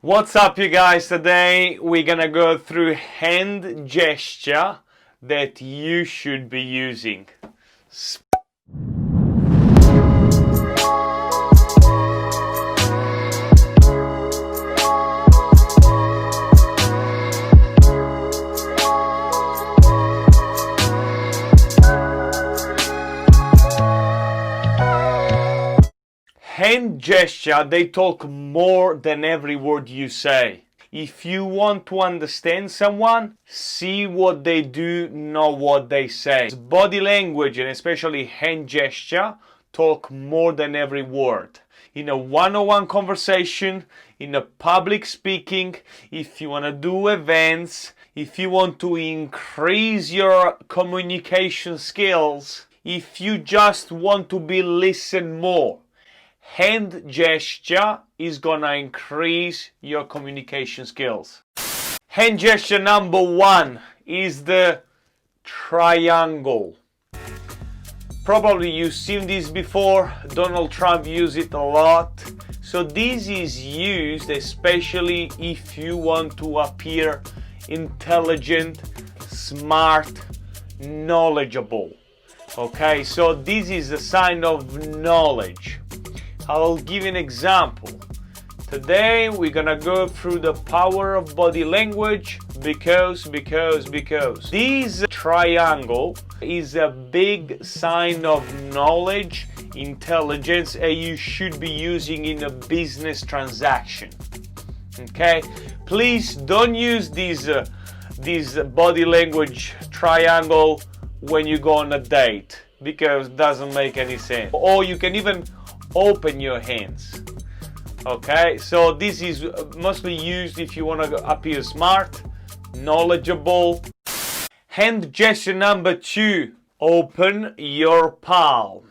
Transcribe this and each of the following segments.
What's up, you guys? Today we're gonna go through hand gesture that you should be using. Hand gesture, they talk more than every word you say. If you want to understand someone, see what they do, not what they say. Body language and especially hand gesture talk more than every word. In a one-on-one conversation, in a public speaking, if you want to do events, if you want to increase your communication skills, if you just want to be listened more, hand gesture is gonna increase your communication skills. Hand gesture number one is the triangle. Probably you've seen this before. Donald Trump used it a lot. So this is used especially if you want to appear intelligent, smart, knowledgeable. Okay, so this is a sign of knowledge. I'll give you an example. Today we're gonna go through the power of body language because this triangle is a big sign of knowledge, intelligence, and you should be using in a business transaction. Okay, please don't use this body language triangle when you go on a date because it doesn't make any sense. Or you can even open your hands. Okay, so this is mostly used if you want to appear smart, knowledgeable. Hand gesture number two, open your palm.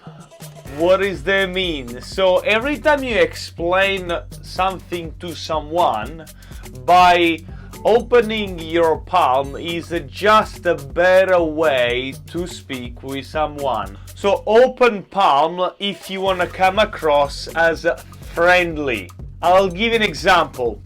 What does that mean? So every time you explain something to someone, by opening your palm is just a better way to speak with someone. So open palm if you want to come across as friendly. I'll give you an example.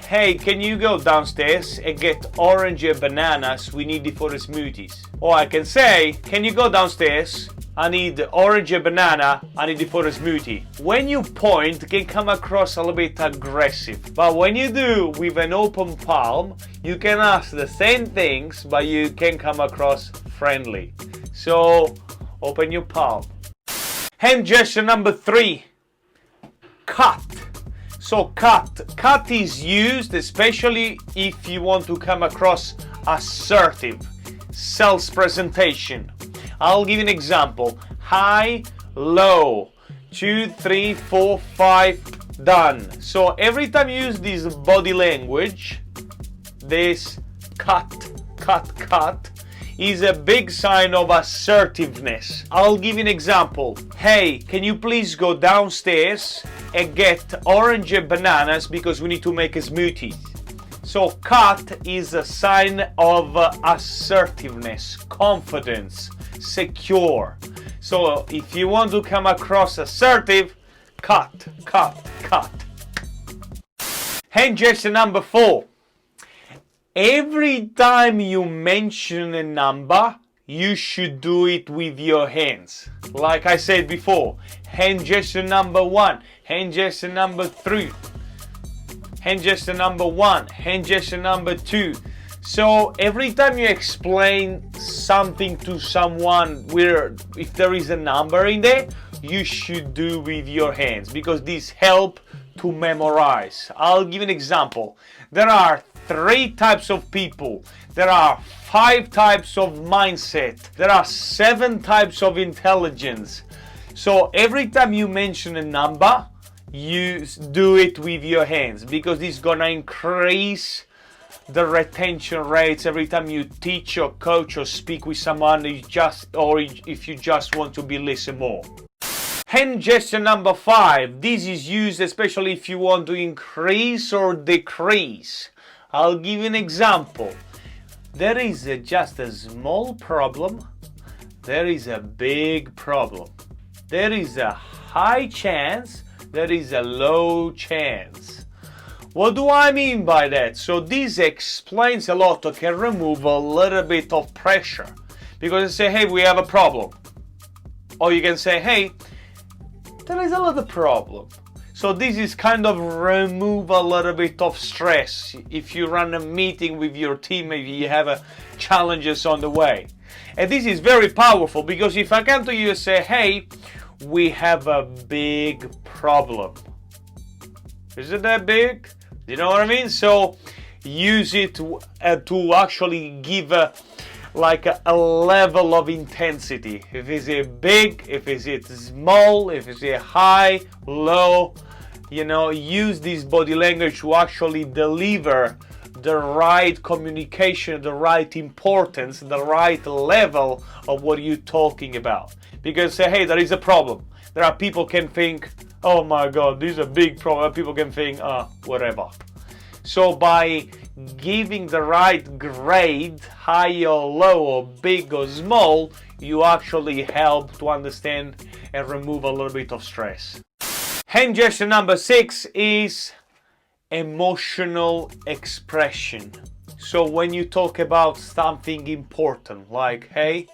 Hey, can you go downstairs and get orange and bananas? We need it for the smoothies. Or I can say, can you go downstairs? I need orange and banana. I need it for a smoothie. When you point, it can come across a little bit aggressive. But when you do with an open palm, you can ask the same things, but you can come across friendly. So open your palm. Hand gesture number three, cut. So cut is used especially if you want to come across assertive, sales presentation. I'll give you an example. High, low, 2, 3, 4, 5, done. So every time you use this body language, this cut is a big sign of assertiveness. I'll give you an example. Hey, can you please go downstairs and get orange and bananas because we need to make a smoothie. So cut is a sign of assertiveness, confidence, secure. So if you want to come across assertive, cut. Hand gesture number four. Every time you mention a number, you should do it with your hands. Like I said before, hand gesture number one, hand gesture number three, hand gesture number one, hand gesture number two. So every time you explain something to someone where if there is a number in there, you should do with your hands because these help to memorize. I'll give an example. There are 3 types of people. There are 5 types of mindset. There are 7 types of intelligence. So every time you mention a number, you do it with your hands because it's gonna increase the retention rates every time you teach or coach or speak with someone or if you just want to be listened more. Hand gesture number 5. This is used especially if you want to increase or decrease. I'll give you an example. There is just a small problem. There is a big problem. There is a high chance. There is a low chance. What do I mean by that? So this explains a lot, or can remove a little bit of pressure. Because you say, hey, we have a problem. Or you can say, hey, there is a little problem. So this is kind of remove a little bit of stress. If you run a meeting with your team, maybe you have challenges on the way. And this is very powerful, because if I come to you and say, hey, we have a big problem. Is it that big? You know what I mean? So use it to actually give a level of intensity. If it's a big, if it's small, if it's a high, low, you know, use this body language to actually deliver the right communication, the right importance, the right level of what you're talking about. Because say, hey, there is a problem. There are people can think, oh my God, this is a big problem. People can think, whatever. So by giving the right grade, high or low, or big or small, you actually help to understand and remove a little bit of stress. Hand gesture number 6 is emotional expression. So when you talk about something important, like, hey,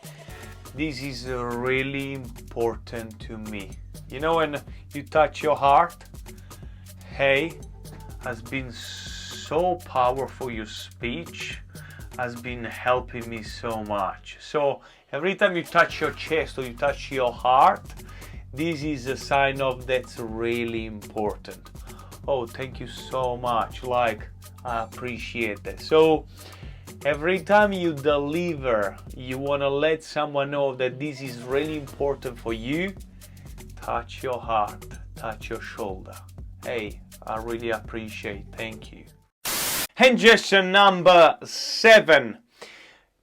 this is really important to me. You know, when you touch your heart, hey, has been so powerful, your speech has been helping me so much. So every time you touch your chest or you touch your heart, this is a sign of that's really important. Oh, thank you so much, like, I appreciate that. So every time you deliver, you want to let someone know that this is really important for you, touch your heart, touch your shoulder. Hey, I really appreciate, thank you. Hand gesture number 7.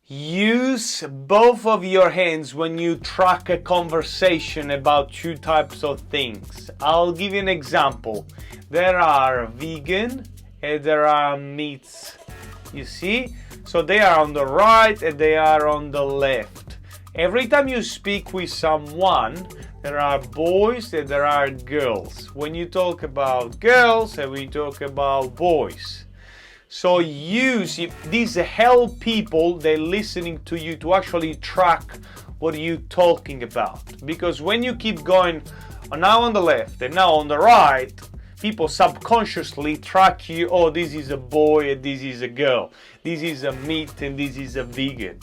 Use both of your hands when you track a conversation about 2 types of things. I'll give you an example. There are vegan and there are meats. You see? So they are on the right and they are on the left. Every time you speak with someone, there are boys and there are girls. When you talk about girls and we talk about boys. So use these help people, they're listening to you to actually track what you're talking about. Because when you keep going now on the left and now on the right, people subconsciously track you. Oh, this is a boy and this is a girl. This is a meat and this is a vegan.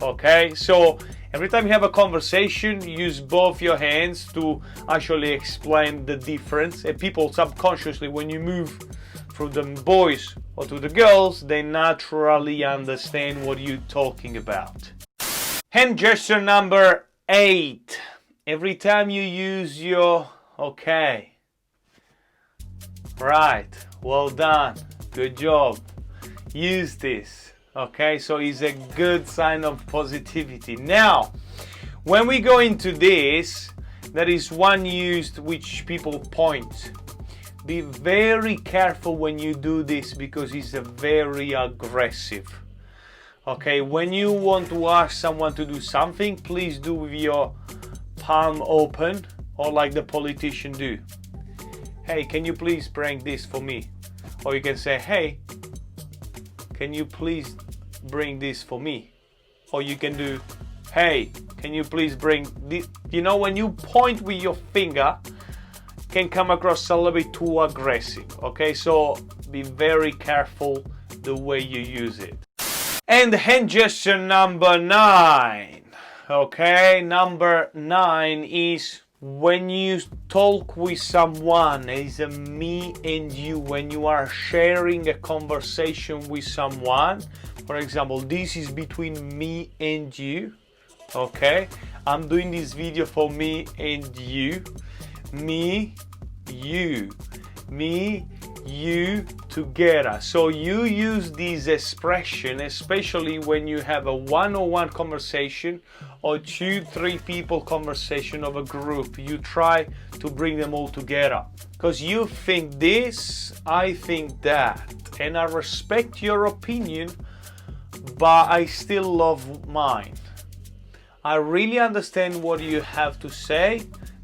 Okay, so every time you have a conversation, use both your hands to actually explain the difference. And people subconsciously, when you move from the boys or to the girls, they naturally understand what you're talking about. Hand gesture number 8. Every time you use your okay, right, well done, good job, use this. Okay, so it's a good sign of positivity. Now, when we go into this, there is one used which people point. Be very careful when you do this because it's a very aggressive. Okay, when you want to ask someone to do something, please do with your palm open or like the politician do. Hey, can you please bring this for me? Or you can say, hey, can you please bring this for me? Or you can do, hey, can you please bring this? You know, when you point with your finger, can come across a little bit too aggressive. Okay, so be very careful the way you use it. And hand gesture number 9. Okay, number 9 is when you talk with someone, it's a me and you, when you are sharing a conversation with someone. For example, this is between me and you. Okay, I'm doing this video for me and you. Me, you together. So you use this expression, especially when you have a one-on-one conversation or 2-3 people conversation of a group. You try to bring them all together because you think this, I think that, and I respect your opinion, but I still love mine. I really understand what you have to say.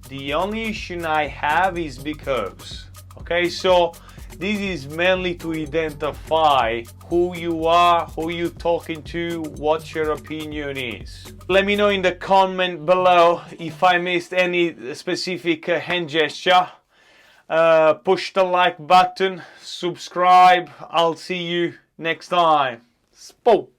The only issue I have is because. Okay, so This is mainly to identify who you are, who you're talking to, what your opinion is. Let me know in the comment below if I missed any specific hand gesture. Push the like button, subscribe. I'll see you next time. Spoke.